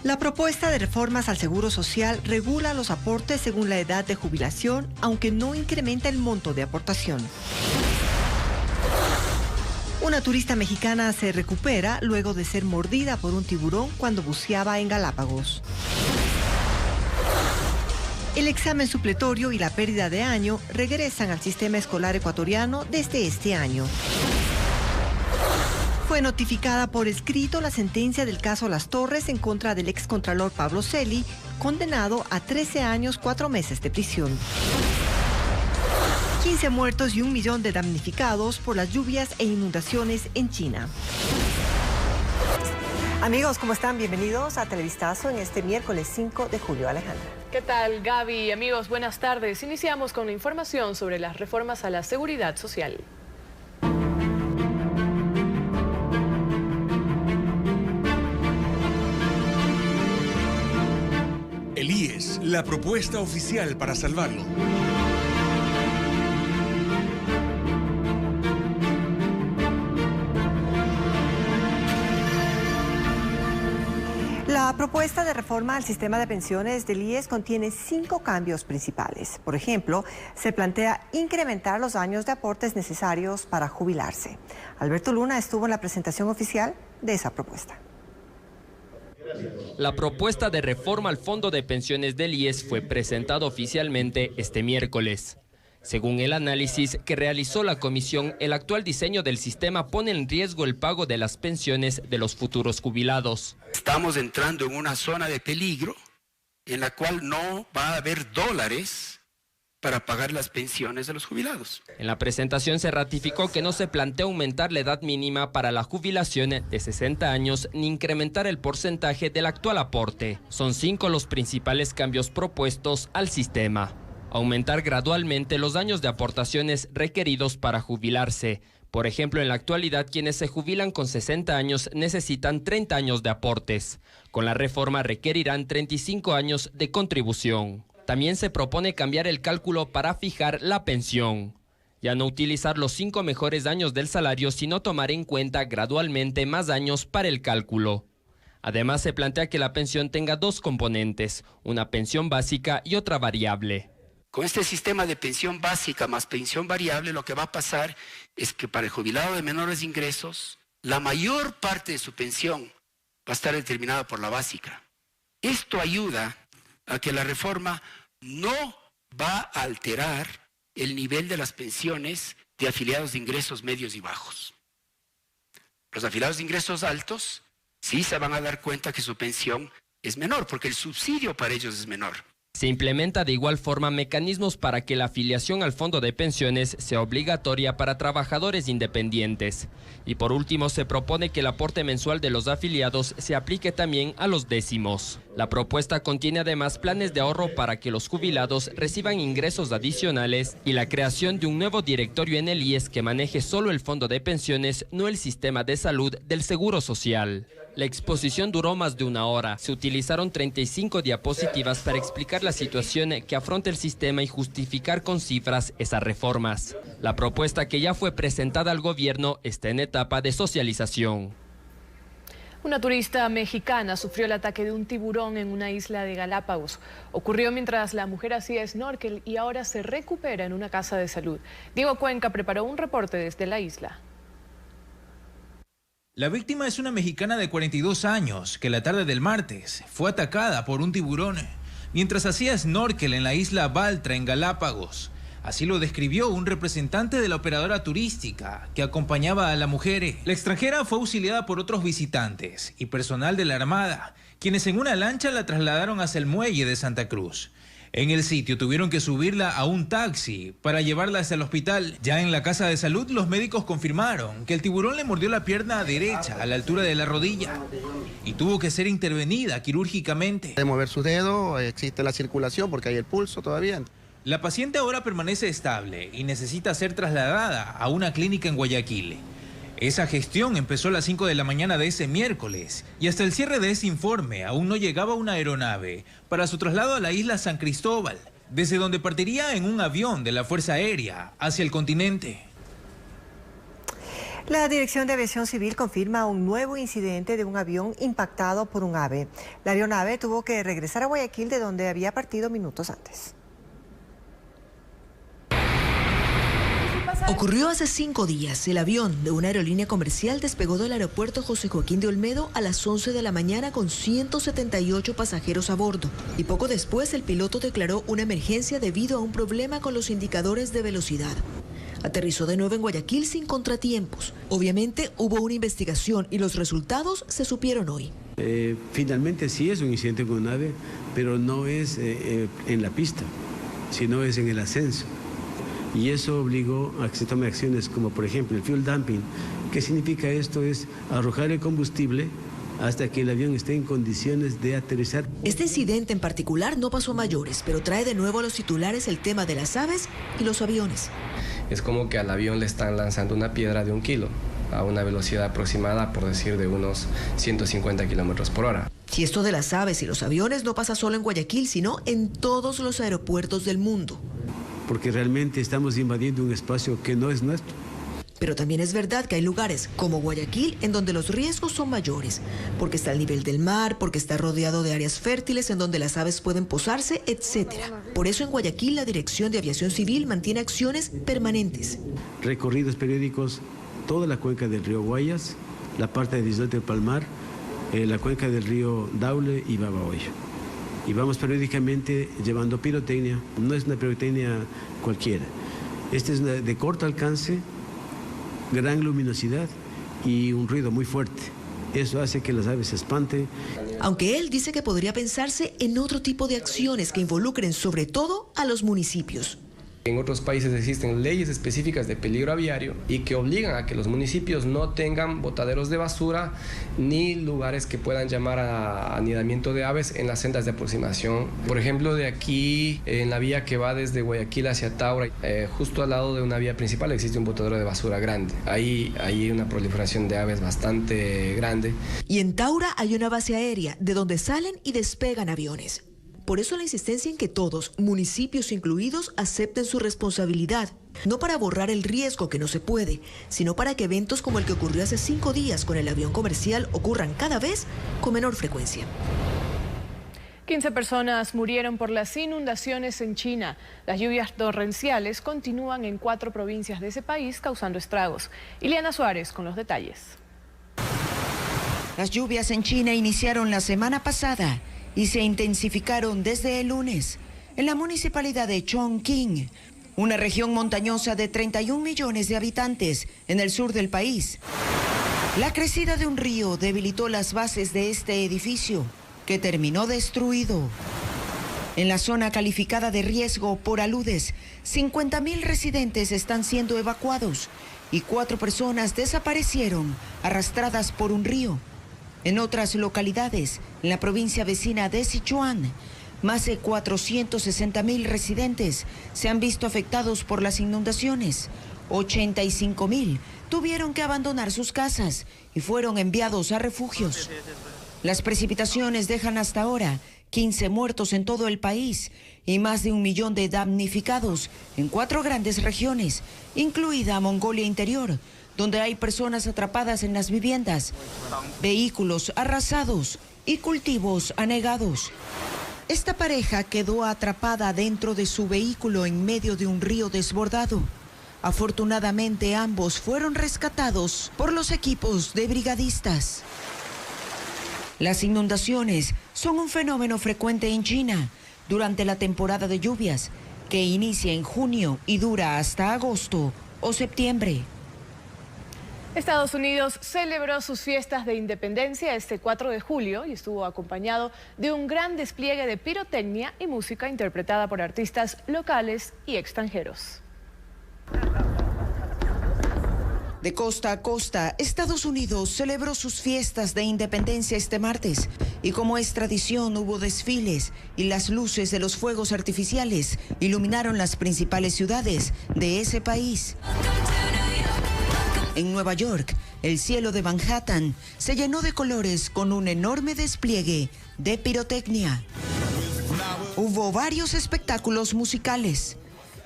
La propuesta de reformas al Seguro Social regula los aportes según la edad de jubilación, aunque no incrementa el monto de aportación. Una turista mexicana se recupera luego de ser mordida por un tiburón cuando buceaba en Galápagos. El examen supletorio y la pérdida de año regresan al sistema escolar ecuatoriano desde este año. Fue notificada por escrito la sentencia del caso Las Torres en contra del excontralor Pablo Celi, condenado a 13 años, 4 meses de prisión. 15 muertos y 1 millón de damnificados por las lluvias e inundaciones en China. Amigos, ¿cómo están? Bienvenidos a Televistazo en este miércoles 5 de julio. Alejandra. ¿Qué tal, Gaby? Amigos, buenas tardes. Iniciamos con la información sobre las reformas a la seguridad social. El IES, la propuesta oficial para salvarlo. La propuesta de reforma al sistema de pensiones del IES contiene 5 cambios principales. Por ejemplo, se plantea incrementar los años de aportes necesarios para jubilarse. Alberto Luna estuvo en la presentación oficial de esa propuesta. La propuesta de reforma al Fondo de Pensiones del IES fue presentada oficialmente este miércoles. Según el análisis que realizó la comisión, el actual diseño del sistema pone en riesgo el pago de las pensiones de los futuros jubilados. Estamos entrando en una zona de peligro en la cual no va a haber dólares para pagar las pensiones de los jubilados. En la presentación se ratificó que no se plantea aumentar la edad mínima para la jubilación de 60 años ni incrementar el porcentaje del actual aporte. Son 5 los principales cambios propuestos al sistema. Aumentar gradualmente los años de aportaciones requeridos para jubilarse. Por ejemplo, en la actualidad, quienes se jubilan con 60 años necesitan 30 años de aportes. Con la reforma requerirán 35 años de contribución. También se propone cambiar el cálculo para fijar la pensión. Ya no utilizar los 5 mejores años del salario, sino tomar en cuenta gradualmente más años para el cálculo. Además, se plantea que la pensión tenga 2 componentes, una pensión básica y otra variable. Con este sistema de pensión básica más pensión variable, lo que va a pasar es que para el jubilado de menores ingresos, la mayor parte de su pensión va a estar determinada por la básica. Esto ayuda a que la reforma no va a alterar el nivel de las pensiones de afiliados de ingresos medios y bajos. Los afiliados de ingresos altos sí se van a dar cuenta que su pensión es menor, porque el subsidio para ellos es menor. Se implementa de igual forma mecanismos para que la afiliación al fondo de pensiones sea obligatoria para trabajadores independientes. Y por último, se propone que el aporte mensual de los afiliados se aplique también a los décimos. La propuesta contiene además planes de ahorro para que los jubilados reciban ingresos adicionales y la creación de un nuevo directorio en el IES que maneje solo el fondo de pensiones, no el sistema de salud del Seguro Social. La exposición duró más de 1 hora. Se utilizaron 35 diapositivas para explicar la situación que afronta el sistema y justificar con cifras esas reformas. La propuesta, que ya fue presentada al gobierno, está en etapa de socialización. Una turista mexicana sufrió el ataque de un tiburón en una isla de Galápagos. Ocurrió mientras la mujer hacía snorkel y ahora se recupera en una casa de salud. Diego Cuenca preparó un reporte desde la isla. La víctima es una mexicana de 42 años que la tarde del martes fue atacada por un tiburón mientras hacía snorkel en la isla Baltra, en Galápagos. Así lo describió un representante de la operadora turística que acompañaba a la mujer. La extranjera fue auxiliada por otros visitantes y personal de la Armada, quienes en una lancha la trasladaron hacia el muelle de Santa Cruz. En el sitio tuvieron que subirla a un taxi para llevarla hacia el hospital. Ya en la casa de salud, los médicos confirmaron que el tiburón le mordió la pierna derecha a la altura de la rodilla y tuvo que ser intervenida quirúrgicamente. De mover su dedo, existe la circulación porque hay el pulso todavía. La paciente ahora permanece estable y necesita ser trasladada a una clínica en Guayaquil. Esa gestión empezó a las 5 de la mañana de ese miércoles y hasta el cierre de ese informe aún no llegaba una aeronave para su traslado a la isla San Cristóbal, desde donde partiría en un avión de la Fuerza Aérea hacia el continente. La Dirección de Aviación Civil confirma un nuevo incidente de un avión impactado por un ave. La aeronave tuvo que regresar a Guayaquil, de donde había partido minutos antes. Ocurrió hace 5 días. El avión de una aerolínea comercial despegó del aeropuerto José Joaquín de Olmedo a las 11 de la mañana con 178 pasajeros a bordo. Y poco después el piloto declaró una emergencia debido a un problema con los indicadores de velocidad. Aterrizó de nuevo en Guayaquil sin contratiempos. Obviamente hubo una investigación y los resultados se supieron hoy. Finalmente sí es un incidente con un ave, pero no es en la pista, sino es en el ascenso. Y eso obligó a que se tomen acciones como, por ejemplo, el fuel dumping. ¿Qué significa esto? Es arrojar el combustible hasta que el avión esté en condiciones de aterrizar. Este incidente en particular no pasó a mayores, pero trae de nuevo a los titulares el tema de las aves y los aviones. Es como que al avión le están lanzando una piedra de 1 kilo a una velocidad aproximada, por decir, de unos 150 kilómetros por hora. Si esto de las aves y los aviones no pasa solo en Guayaquil, sino en todos los aeropuertos del mundo. Porque realmente estamos invadiendo un espacio que no es nuestro. Pero también es verdad que hay lugares como Guayaquil en donde los riesgos son mayores, porque está al nivel del mar, porque está rodeado de áreas fértiles en donde las aves pueden posarse, etc. Por eso en Guayaquil la Dirección de Aviación Civil mantiene acciones permanentes. Recorridos periódicos, toda la cuenca del río Guayas, la parte de Islote del Palmar, la cuenca del río Daule y Babahoyo. Y vamos periódicamente llevando pirotecnia, no es una pirotecnia cualquiera. Esta es de corto alcance, gran luminosidad y un ruido muy fuerte. Eso hace que las aves se espanten. Aunque él dice que podría pensarse en otro tipo de acciones que involucren sobre todo a los municipios. En otros países existen leyes específicas de peligro aviario y que obligan a que los municipios no tengan botaderos de basura ni lugares que puedan llamar a anidamiento de aves en las sendas de aproximación. Por ejemplo, de aquí, en la vía que va desde Guayaquil hacia Taura, justo al lado de una vía principal existe un botadero de basura grande. Ahí hay una proliferación de aves bastante grande. Y en Taura hay una base aérea de donde salen y despegan aviones. Por eso la insistencia en que todos, municipios incluidos, acepten su responsabilidad. No para borrar el riesgo, que no se puede, sino para que eventos como el que ocurrió hace 5 días con el avión comercial ocurran cada vez con menor frecuencia. 15 personas murieron por las inundaciones en China. Las lluvias torrenciales continúan en 4 provincias de ese país, causando estragos. Ileana Suárez con los detalles. Las lluvias en China iniciaron la semana pasada y se intensificaron desde el lunes en la municipalidad de Chongqing, una región montañosa de 31 millones de habitantes en el sur del país. La crecida de un río debilitó las bases de este edificio, que terminó destruido. En la zona calificada de riesgo por aludes, 50.000 residentes están siendo evacuados y 4 personas desaparecieron arrastradas por un río. En otras localidades, en la provincia vecina de Sichuan, más de 460.000 residentes se han visto afectados por las inundaciones. 85.000 tuvieron que abandonar sus casas y fueron enviados a refugios. Las precipitaciones dejan hasta ahora 15 muertos en todo el país y más de 1 millón de damnificados en 4 grandes regiones, incluida Mongolia Interior, donde hay personas atrapadas en las viviendas, vehículos arrasados y cultivos anegados. Esta pareja quedó atrapada dentro de su vehículo en medio de un río desbordado. Afortunadamente, ambos fueron rescatados por los equipos de brigadistas. Las inundaciones son un fenómeno frecuente en China durante la temporada de lluvias, que inicia en junio y dura hasta agosto o septiembre. Estados Unidos celebró sus fiestas de independencia este 4 de julio y estuvo acompañado de un gran despliegue de pirotecnia y música interpretada por artistas locales y extranjeros. De costa a costa, Estados Unidos celebró sus fiestas de independencia este martes y, como es tradición, hubo desfiles y las luces de los fuegos artificiales iluminaron las principales ciudades de ese país. En Nueva York, el cielo de Manhattan se llenó de colores con un enorme despliegue de pirotecnia. Hubo varios espectáculos musicales.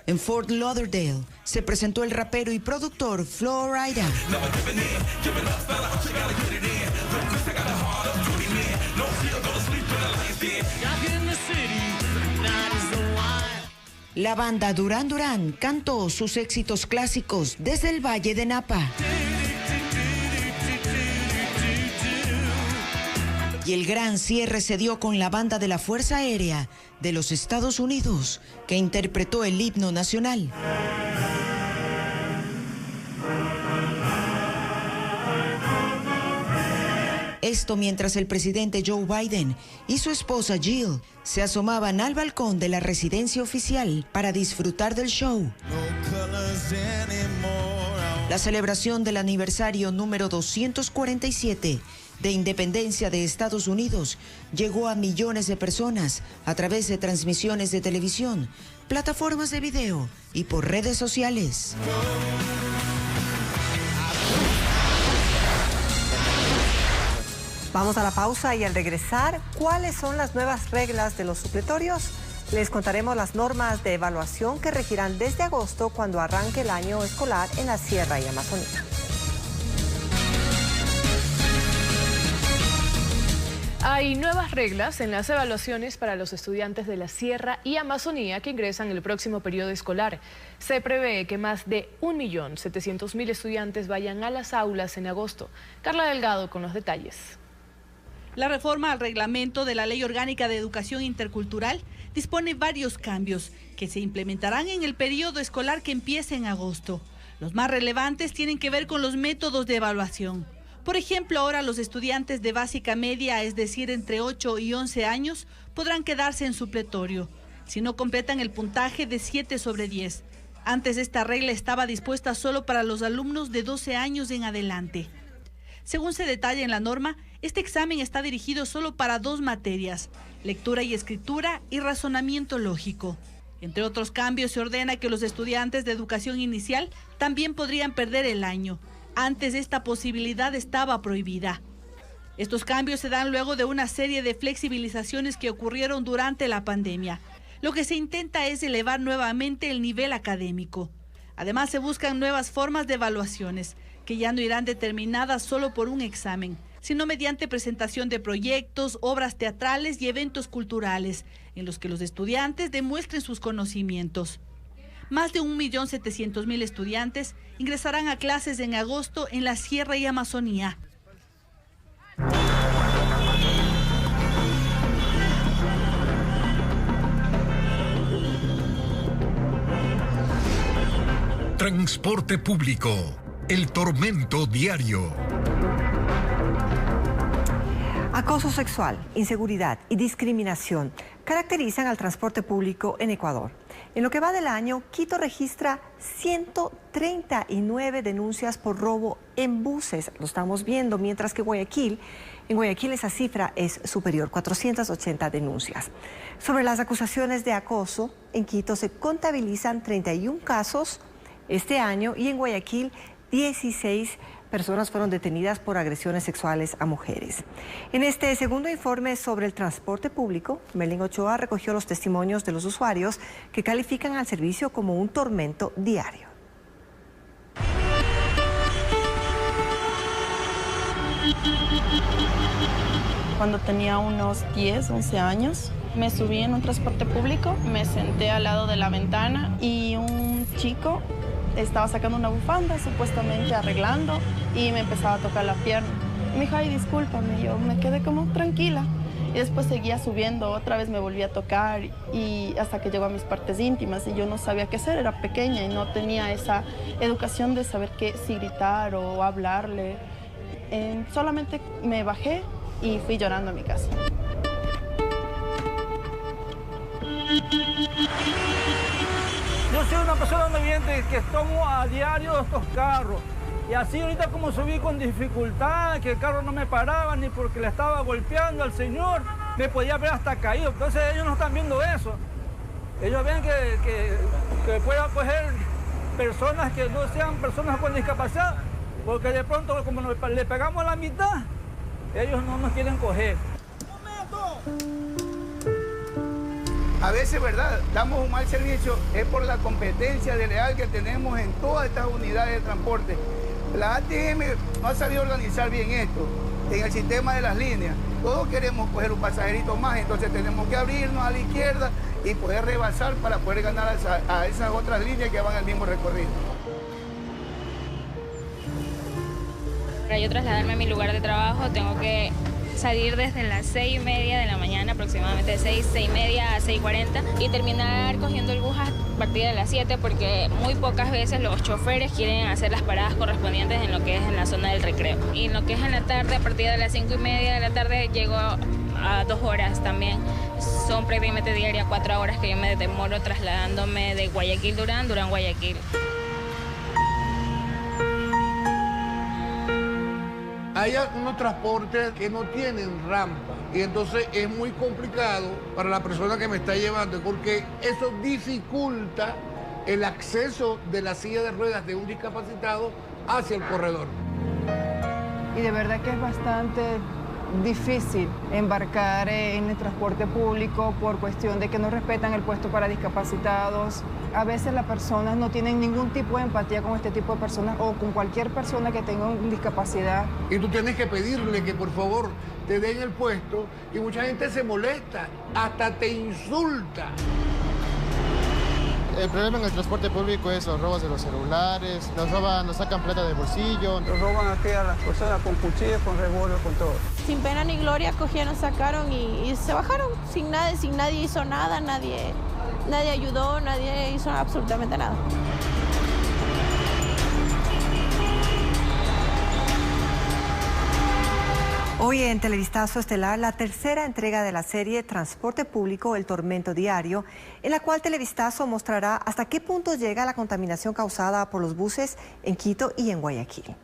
En Fort Lauderdale se presentó el rapero y productor Flo Rida. La banda Duran Duran cantó sus éxitos clásicos desde el Valle de Napa. Y el gran cierre se dio con la banda de la Fuerza Aérea de los Estados Unidos, que interpretó el himno nacional. Esto mientras el presidente Joe Biden y su esposa Jill se asomaban al balcón de la residencia oficial para disfrutar del show. La celebración del aniversario número 247 de independencia de Estados Unidos llegó a millones de personas a través de transmisiones de televisión, plataformas de video y por redes sociales. Vamos a la pausa y al regresar, ¿cuáles son las nuevas reglas de los supletorios? Les contaremos las normas de evaluación que regirán desde agosto cuando arranque el año escolar en la Sierra y Amazonía. Hay nuevas reglas en las evaluaciones para los estudiantes de la Sierra y Amazonía que ingresan el próximo periodo escolar. Se prevé que más de 1.700.000 estudiantes vayan a las aulas en agosto. Carla Delgado con los detalles. La reforma al reglamento de la Ley Orgánica de Educación Intercultural dispone varios cambios que se implementarán en el periodo escolar que empieza en agosto. Los más relevantes tienen que ver con los métodos de evaluación. Por ejemplo, ahora los estudiantes de básica media, es decir, entre 8 y 11 años, podrán quedarse en supletorio, si no completan el puntaje de 7 sobre 10. Antes esta regla estaba dispuesta solo para los alumnos de 12 años en adelante. Según se detalla en la norma, este examen está dirigido solo para 2 materias, lectura y escritura y razonamiento lógico. Entre otros cambios, se ordena que los estudiantes de educación inicial también podrían perder el año. Antes esta posibilidad estaba prohibida. Estos cambios se dan luego de una serie de flexibilizaciones que ocurrieron durante la pandemia. Lo que se intenta es elevar nuevamente el nivel académico. Además, se buscan nuevas formas de evaluaciones, que ya no irán determinadas solo por un examen, sino mediante presentación de proyectos, obras teatrales y eventos culturales, en los que los estudiantes demuestren sus conocimientos. Más de 1.700.000 estudiantes ingresarán a clases en agosto en la Sierra y Amazonía. Transporte público, el tormento diario. Acoso sexual, inseguridad y discriminación caracterizan al transporte público en Ecuador. En lo que va del año, Quito registra 139 denuncias por robo en buses. Lo estamos viendo, mientras que en Guayaquil esa cifra es superior, 480 denuncias. Sobre las acusaciones de acoso, en Quito se contabilizan 31 casos este año y en Guayaquil 16 personas fueron detenidas por agresiones sexuales a mujeres. En este segundo informe sobre el transporte público, Merlin Ochoa recogió los testimonios de los usuarios que califican al servicio como un tormento diario. Cuando tenía unos 10, 11 años, me subí en un transporte público, me senté al lado de la ventana y un chico estaba sacando una bufanda, supuestamente arreglando, y me empezaba a tocar la pierna. Me dijo, ay, discúlpame, yo me quedé como tranquila. Y después seguía subiendo, otra vez me volví a tocar, y hasta que llegó a mis partes íntimas, y yo no sabía qué hacer, era pequeña y no tenía esa educación de saber si gritar o hablarle. Solamente me bajé y fui llorando a mi casa. Yo soy una persona obediente que tomo a diario estos carros. Y así ahorita como subí con dificultad, que el carro no me paraba ni porque le estaba golpeando al señor, me podía ver hasta caído. Entonces ellos no están viendo eso. Ellos ven que pueda coger personas que no sean personas con discapacidad, porque de pronto como le pegamos a la mitad, ellos no nos quieren coger. A veces, ¿verdad?, damos un mal servicio, es por la competencia desleal que tenemos en todas estas unidades de transporte. La ATM no ha sabido organizar bien esto en el sistema de las líneas. Todos queremos coger un pasajerito más, entonces tenemos que abrirnos a la izquierda y poder rebasar para poder ganar a esas otras líneas que van al mismo recorrido. Para yo trasladarme a mi lugar de trabajo tengo que salir desde las 6:30 de la mañana, aproximadamente de 6:30 a 6:40 y terminar cogiendo el bus a partir de las 7 porque muy pocas veces los choferes quieren hacer las paradas correspondientes en lo que es en la zona del recreo. Y en lo que es en la tarde, a partir de las 5:30 de la tarde llego a 2 horas también. Son prácticamente diarias 4 horas que yo me demoro trasladándome de Guayaquil, Durán, Guayaquil. Hay unos transportes que no tienen rampa y entonces es muy complicado para la persona que me está llevando porque eso dificulta el acceso de la silla de ruedas de un discapacitado hacia el corredor. Y de verdad que es bastante difícil embarcar en el transporte público por cuestión de que no respetan el puesto para discapacitados. A veces las personas no tienen ningún tipo de empatía con este tipo de personas o con cualquier persona que tenga una discapacidad. Y tú tienes que pedirle que por favor te den el puesto y mucha gente se molesta, hasta te insulta. El problema en el transporte público es los robos de los celulares, nos sacan plata de bolsillo. Nos roban aquí a las personas con cuchillos, con revólver, con todo. Sin pena ni gloria cogieron, sacaron y se bajaron. Sin nadie hizo nada, nadie ayudó, nadie hizo absolutamente nada. Hoy en Televistazo Estelar, la tercera entrega de la serie Transporte Público, El Tormento Diario, en la cual Televistazo mostrará hasta qué punto llega la contaminación causada por los buses en Quito y en Guayaquil.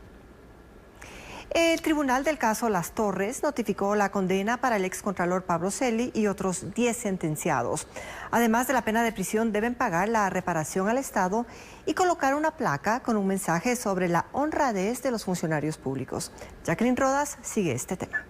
El tribunal del caso Las Torres notificó la condena para el excontralor Pablo Celi y otros 10 sentenciados. Además de la pena de prisión, deben pagar la reparación al Estado y colocar una placa con un mensaje sobre la honradez de los funcionarios públicos. Jacqueline Rodas sigue este tema.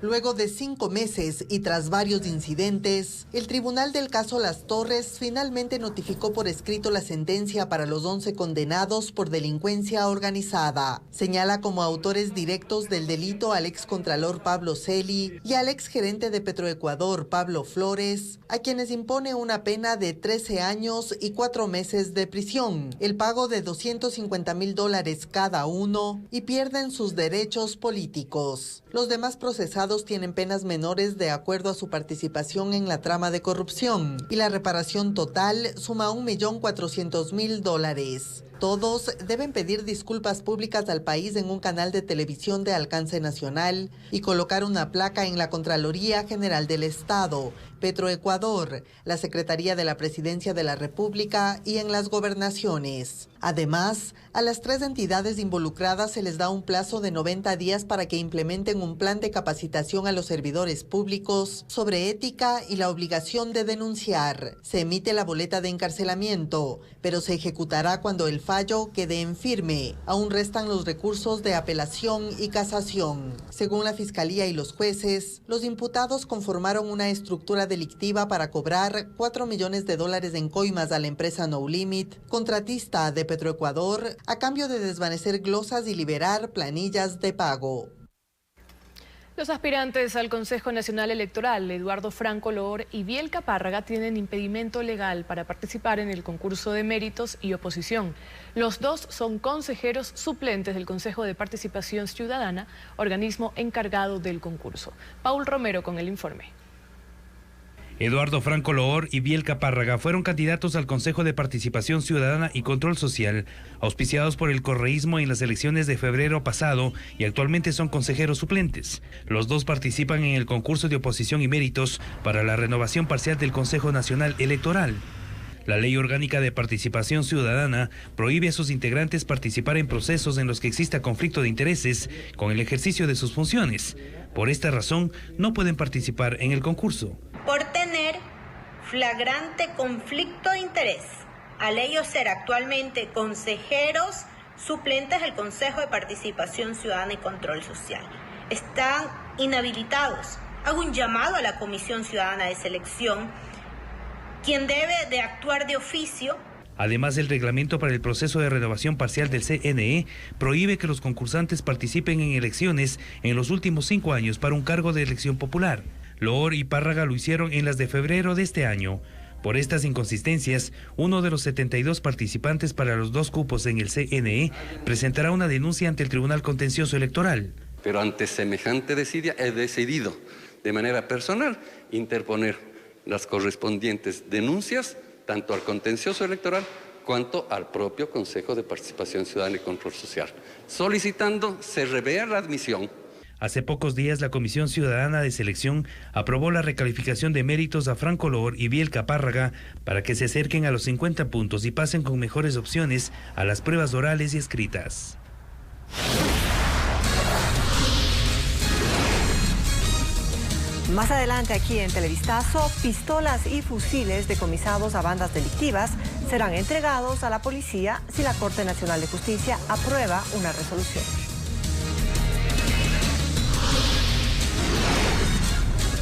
Luego de 5 meses y tras varios incidentes, el tribunal del caso Las Torres finalmente notificó por escrito la sentencia para los 11 condenados por delincuencia organizada. Señala como autores directos del delito al excontralor Pablo Celi y al exgerente de Petroecuador Pablo Flores, a quienes impone una pena de 13 años y 4 meses de prisión, el pago de $250,000 cada uno y pierden sus derechos políticos. Los demás procesados tienen penas menores de acuerdo a su participación en la trama de corrupción y la reparación total suma $1.400.000. Todos deben pedir disculpas públicas al país en un canal de televisión de alcance nacional y colocar una placa en la Contraloría General del Estado, Petroecuador, la Secretaría de la Presidencia de la República y en las gobernaciones. Además, a las 3 entidades involucradas se les da un plazo de 90 días para que implementen un plan de capacitación a los servidores públicos sobre ética y la obligación de denunciar. Se emite la boleta de encarcelamiento, pero se ejecutará cuando el fallo quede en firme. Aún restan los recursos de apelación y casación. Según la Fiscalía y los jueces, los imputados conformaron una estructura delictiva para cobrar $4 millones en coimas a la empresa No Limit, contratista de Petroecuador, a cambio de desvanecer glosas y liberar planillas de pago. Los aspirantes al Consejo Nacional Electoral, Eduardo Franco Loor y Biel Capárraga, tienen impedimento legal para participar en el concurso de méritos y oposición. Los dos son consejeros suplentes del Consejo de Participación Ciudadana, organismo encargado del concurso. Paul Romero con el informe. Eduardo Franco Loor y Biel Capárraga fueron candidatos al Consejo de Participación Ciudadana y Control Social, auspiciados por el correísmo en las elecciones de febrero pasado y actualmente son consejeros suplentes. Los dos participan en el concurso de oposición y méritos para la renovación parcial del Consejo Nacional Electoral. La Ley Orgánica de Participación Ciudadana prohíbe a sus integrantes participar en procesos en los que exista conflicto de intereses con el ejercicio de sus funciones. Por esta razón, no pueden participar en el concurso. Por tener flagrante conflicto de interés, al ellos ser actualmente consejeros suplentes del Consejo de Participación Ciudadana y Control Social. Están inhabilitados hago un llamado a la Comisión Ciudadana de Selección, quien debe de actuar de oficio. Además, el reglamento para el proceso de renovación parcial del CNE prohíbe que los concursantes participen en elecciones en los últimos 5 años para un cargo de elección popular. Loor y Párraga lo hicieron en las de febrero de este año. Por estas inconsistencias, uno de los 72 participantes para los 2 cupos en el CNE presentará una denuncia ante el Tribunal Contencioso Electoral. Pero ante semejante desidia, he decidido de manera personal interponer las correspondientes denuncias tanto al Contencioso Electoral cuanto al propio Consejo de Participación Ciudadana y Control Social, solicitando se revea la admisión. Hace pocos días, la Comisión Ciudadana de Selección aprobó la recalificación de méritos a Franco Loor y Bielka Párraga para que se acerquen a los 50 puntos y pasen con mejores opciones a las pruebas orales y escritas. Más adelante aquí en Televistazo, pistolas y fusiles decomisados a bandas delictivas serán entregados a la policía si la Corte Nacional de Justicia aprueba una resolución.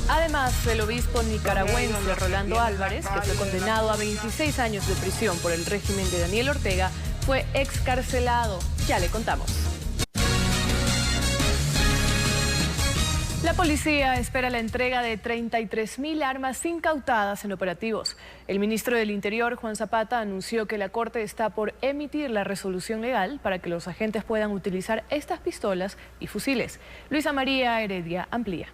Además, el obispo nicaragüense Rolando Álvarez, que fue condenado a 26 años de prisión por el régimen de Daniel Ortega, fue excarcelado. Ya le contamos. La policía espera la entrega de 33.000 armas incautadas en operativos. El ministro del Interior, Juan Zapata, anunció que la Corte está por emitir la resolución legal para que los agentes puedan utilizar estas pistolas y fusiles. Luisa María Heredia amplía.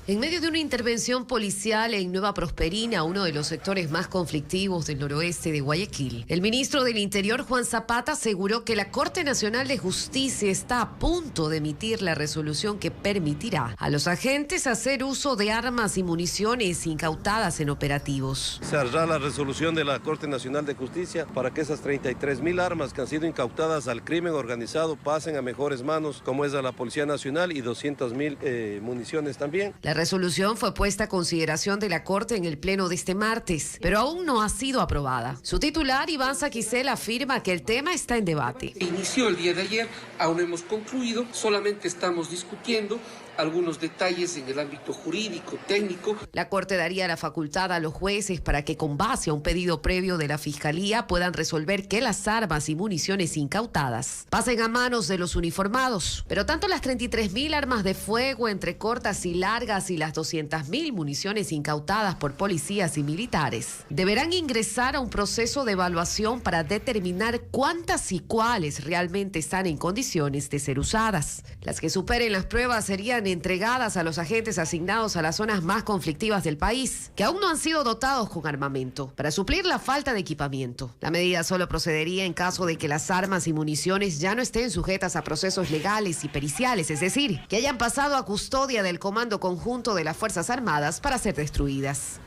En medio de una intervención policial en Nueva Prosperina, uno de los sectores más conflictivos del noroeste de Guayaquil, el ministro del Interior, Juan Zapata, aseguró que la Corte Nacional de Justicia está a punto de emitir la resolución que permitirá a los agentes hacer uso de armas y municiones incautadas en operativos. Se hará la resolución de la Corte Nacional de Justicia para que esas 33.000 armas que han sido incautadas al crimen organizado pasen a mejores manos, como es a la Policía Nacional, y 200.000 municiones también. La resolución fue puesta a consideración de la Corte en el pleno de este martes, pero aún no ha sido aprobada. Su titular, Iván Saquicel, afirma que el tema está en debate. Inició el día de ayer, aún no hemos concluido, solamente estamos discutiendo algunos detalles en el ámbito jurídico, técnico. La Corte daría la facultad a los jueces para que, con base a un pedido previo de la Fiscalía, puedan resolver que las armas y municiones incautadas pasen a manos de los uniformados. Pero tanto las 33.000 armas de fuego entre cortas y largas y las 200.000 municiones incautadas por policías y militares deberán ingresar a un proceso de evaluación para determinar cuántas y cuáles realmente están en condiciones de ser usadas. Las que superen las pruebas serían entregadas a los agentes asignados a las zonas más conflictivas del país, que aún no han sido dotados con armamento, para suplir la falta de equipamiento. La medida solo procedería en caso de que las armas y municiones ya no estén sujetas a procesos legales y periciales, es decir, que hayan pasado a custodia del Comando Conjunto de las Fuerzas Armadas para ser destruidas.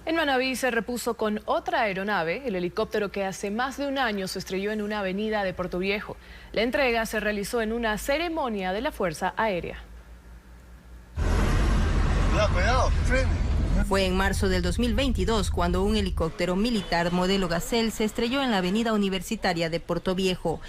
En Manabí se repuso con otra aeronave, el helicóptero que hace más de un año se estrelló en una avenida de Puerto Viejo. La entrega se realizó en una ceremonia de la Fuerza Aérea. Cuidado, frene. Fue en marzo del 2022 cuando un helicóptero militar modelo Gazelle se estrelló en la avenida Universitaria de Puerto Viejo.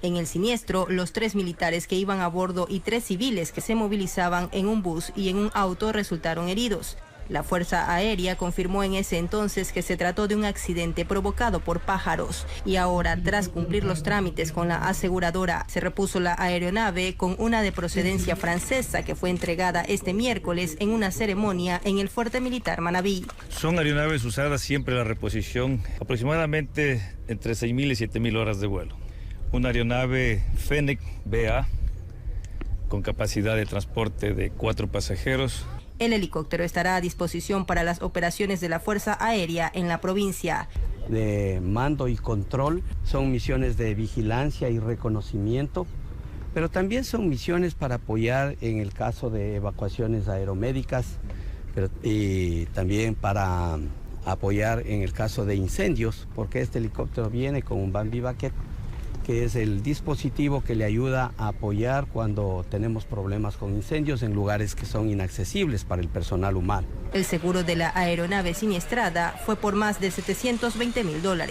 En el siniestro, los 3 militares que iban a bordo y 3 civiles que se movilizaban en un bus y en un auto resultaron heridos. La Fuerza Aérea confirmó en ese entonces que se trató de un accidente provocado por pájaros y ahora, tras cumplir los trámites con la aseguradora, se repuso la aeronave con una de procedencia francesa que fue entregada este miércoles en una ceremonia en el Fuerte Militar Manabí. Son aeronaves usadas siempre en la reposición, aproximadamente entre 6.000 y 7.000 horas de vuelo. Una aeronave Fennec BA con capacidad de transporte de 4 pasajeros. El helicóptero estará a disposición para las operaciones de la Fuerza Aérea en la provincia. De mando y control, son misiones de vigilancia y reconocimiento, pero también son misiones para apoyar en el caso de evacuaciones aeromédicas y también para apoyar en el caso de incendios, porque este helicóptero viene con un Bambi Bucket, que es el dispositivo que le ayuda a apoyar cuando tenemos problemas con incendios en lugares que son inaccesibles para el personal humano. El seguro de la aeronave siniestrada fue por más de $720.000.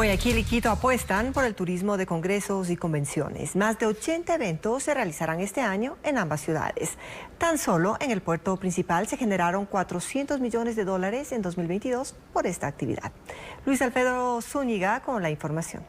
Guayaquil y Quito apuestan por el turismo de congresos y convenciones. Más de 80 eventos se realizarán este año en ambas ciudades. Tan solo en el puerto principal se generaron $400 millones en 2022 por esta actividad. Luis Alfredo Zúñiga con la información.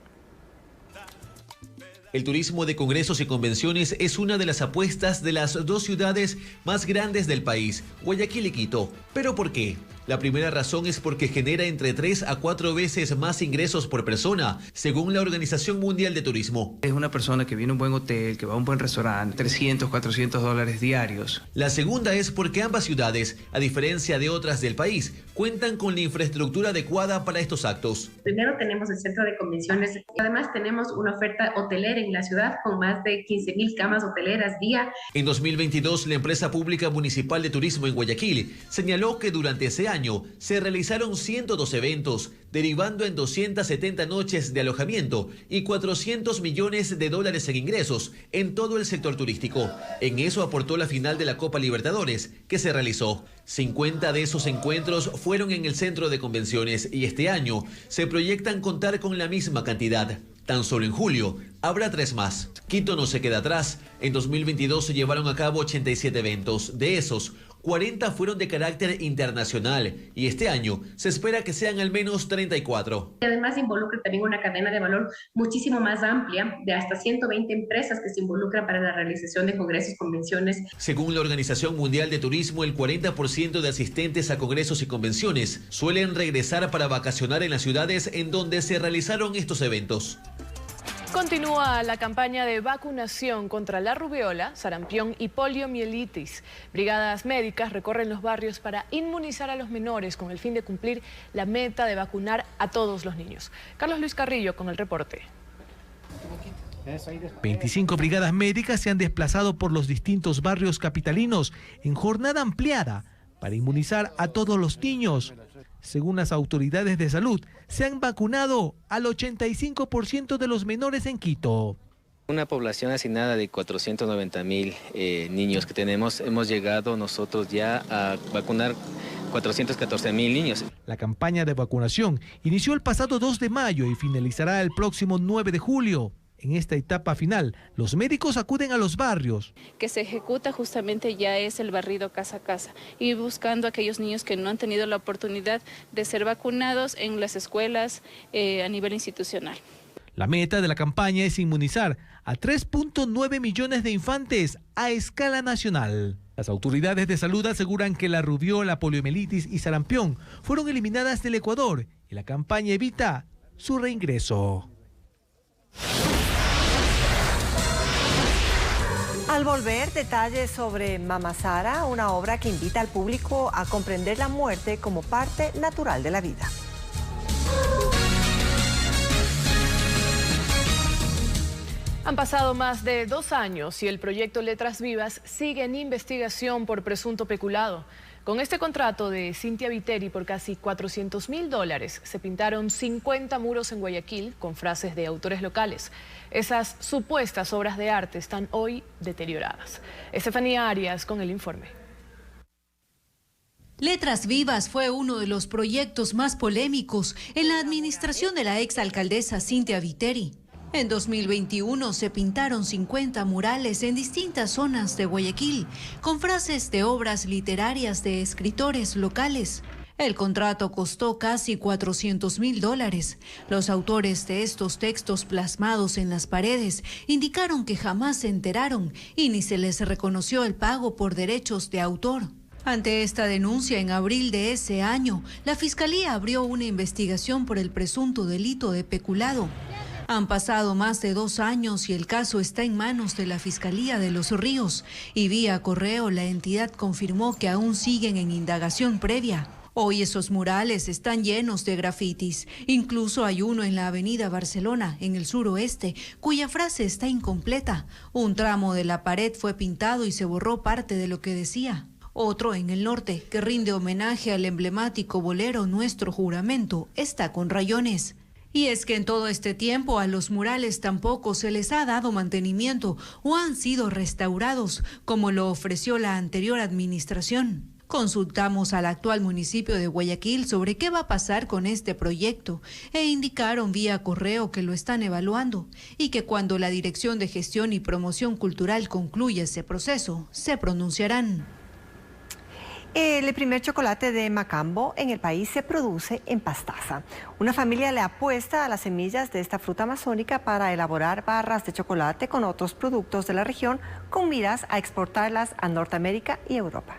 El turismo de congresos y convenciones es una de las apuestas de las dos ciudades más grandes del país, Guayaquil y Quito. ¿Pero por qué? La primera razón es porque genera entre 3 a 4 veces más ingresos por persona, según la Organización Mundial de Turismo. Es una persona que viene a un buen hotel, que va a un buen restaurante, $300, $400 diarios. La segunda es porque ambas ciudades, a diferencia de otras del país, cuentan con la infraestructura adecuada para estos actos. Primero tenemos el centro de convenciones, además tenemos una oferta hotelera en la ciudad con más de 15.000 camas hoteleras día. En 2022, la empresa pública municipal de turismo en Guayaquil señaló que durante ese año se realizaron 102 eventos, derivando en 270 noches de alojamiento y $400 millones en ingresos en todo el sector turístico. En eso aportó la final de la Copa Libertadores, que se realizó. 50 de esos encuentros fueron en el centro de convenciones y este año se proyectan contar con la misma cantidad. Tan solo en julio habrá 3 más. Quito no se queda atrás. En 2022 se llevaron a cabo 87 eventos. De esos, 40 fueron de carácter internacional y este año se espera que sean al menos 34. Además involucra también una cadena de valor muchísimo más amplia de hasta 120 empresas que se involucran para la realización de congresos y convenciones. Según la Organización Mundial de Turismo, el 40% de asistentes a congresos y convenciones suelen regresar para vacacionar en las ciudades en donde se realizaron estos eventos. Continúa la campaña de vacunación contra la rubiola, sarampión y poliomielitis. Brigadas médicas recorren los barrios para inmunizar a los menores con el fin de cumplir la meta de vacunar a todos los niños. Carlos Luis Carrillo con el reporte. 25 brigadas médicas se han desplazado por los distintos barrios capitalinos en jornada ampliada para inmunizar a todos los niños. Según las autoridades de salud, se han vacunado al 85% de los menores en Quito. Una población asignada de 490.000 niños que tenemos, hemos llegado nosotros ya a vacunar 414.000 niños. La campaña de vacunación inició el pasado 2 de mayo y finalizará el próximo 9 de julio. En esta etapa final, los médicos acuden a los barrios. Que se ejecuta justamente ya es el barrido casa a casa y buscando a aquellos niños que no han tenido la oportunidad de ser vacunados en las escuelas a nivel institucional. La meta de la campaña es inmunizar a 3.9 millones de infantes a escala nacional. Las autoridades de salud aseguran que la rubiola, poliomielitis y sarampión fueron eliminadas del Ecuador y la campaña evita su reingreso. Al volver, detalles sobre Mama Sara, una obra que invita al público a comprender la muerte como parte natural de la vida. Han pasado más de 2 años y el proyecto Letras Vivas sigue en investigación por presunto peculado. Con este contrato de Cynthia Viteri por casi $400.000, se pintaron 50 muros en Guayaquil con frases de autores locales. Esas supuestas obras de arte están hoy deterioradas. Estefanía Arias con el informe. Letras Vivas fue uno de los proyectos más polémicos en la administración de la exalcaldesa Cynthia Viteri. En 2021 se pintaron 50 murales en distintas zonas de Guayaquil, con frases de obras literarias de escritores locales. El contrato costó casi $400.000. Los autores de estos textos plasmados en las paredes indicaron que jamás se enteraron y ni se les reconoció el pago por derechos de autor. Ante esta denuncia, en abril de ese año, la Fiscalía abrió una investigación por el presunto delito de peculado. Han pasado más de 2 años y el caso está en manos de la Fiscalía de Los Ríos y vía correo la entidad confirmó que aún siguen en indagación previa. Hoy esos murales están llenos de grafitis. Incluso hay uno en la avenida Barcelona, en el suroeste, cuya frase está incompleta. Un tramo de la pared fue pintado y se borró parte de lo que decía. Otro en el norte, que rinde homenaje al emblemático bolero Nuestro Juramento, está con rayones. Y es que en todo este tiempo a los murales tampoco se les ha dado mantenimiento o han sido restaurados, como lo ofreció la anterior administración. Consultamos al actual municipio de Guayaquil sobre qué va a pasar con este proyecto e indicaron vía correo que lo están evaluando y que cuando la Dirección de Gestión y Promoción Cultural concluya ese proceso, se pronunciarán. El primer chocolate de Macambo en el país se produce en Pastaza. Una familia le apuesta a las semillas de esta fruta amazónica para elaborar barras de chocolate con otros productos de la región con miras a exportarlas a Norteamérica y Europa.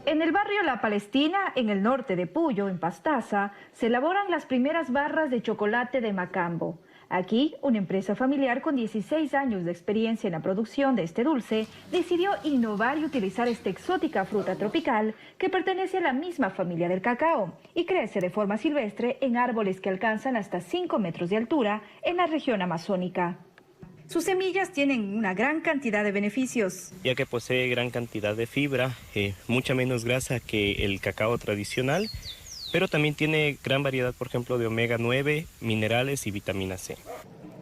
En el barrio La Palestina, en el norte de Puyo, en Pastaza, se elaboran las primeras barras de chocolate de Macambo. Aquí, una empresa familiar con 16 años de experiencia en la producción de este dulce decidió innovar y utilizar esta exótica fruta tropical que pertenece a la misma familia del cacao y crece de forma silvestre en árboles que alcanzan hasta 5 metros de altura en la región amazónica. Sus semillas tienen una gran cantidad de beneficios, ya que posee gran cantidad de fibra, mucha menos grasa que el cacao tradicional, pero también tiene gran variedad, por ejemplo, de omega 9, minerales y vitamina C.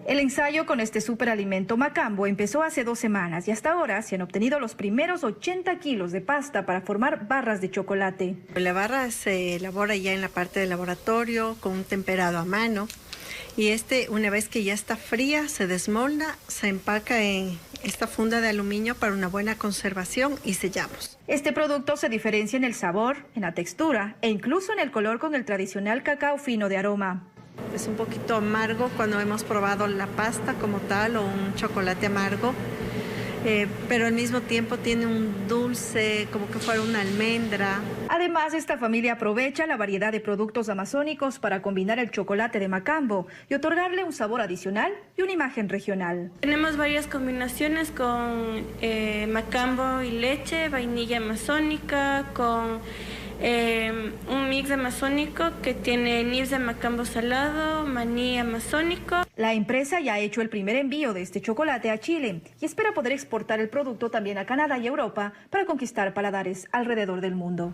El ensayo con este superalimento Macambo empezó hace 2 semanas y hasta ahora se han obtenido los primeros 80 kilos de pasta para formar barras de chocolate. La barra se elabora ya en la parte del laboratorio con un temperado a mano. Y una vez que ya está fría, se desmolda, se empaca en esta funda de aluminio para una buena conservación y sellamos. Este producto se diferencia en el sabor, en la textura e incluso en el color con el tradicional cacao fino de aroma. Es un poquito amargo cuando hemos probado la pasta como tal o un chocolate amargo, pero al mismo tiempo tiene un dulce como que fuera una almendra. Además, esta familia aprovecha la variedad de productos amazónicos para combinar el chocolate de Macambo y otorgarle un sabor adicional y una imagen regional. Tenemos varias combinaciones con Macambo y leche, vainilla amazónica, con un mix amazónico que tiene nibs de Macambo salado, maní amazónico. La empresa ya ha hecho el primer envío de este chocolate a Chile y espera poder exportar el producto también a Canadá y Europa para conquistar paladares alrededor del mundo.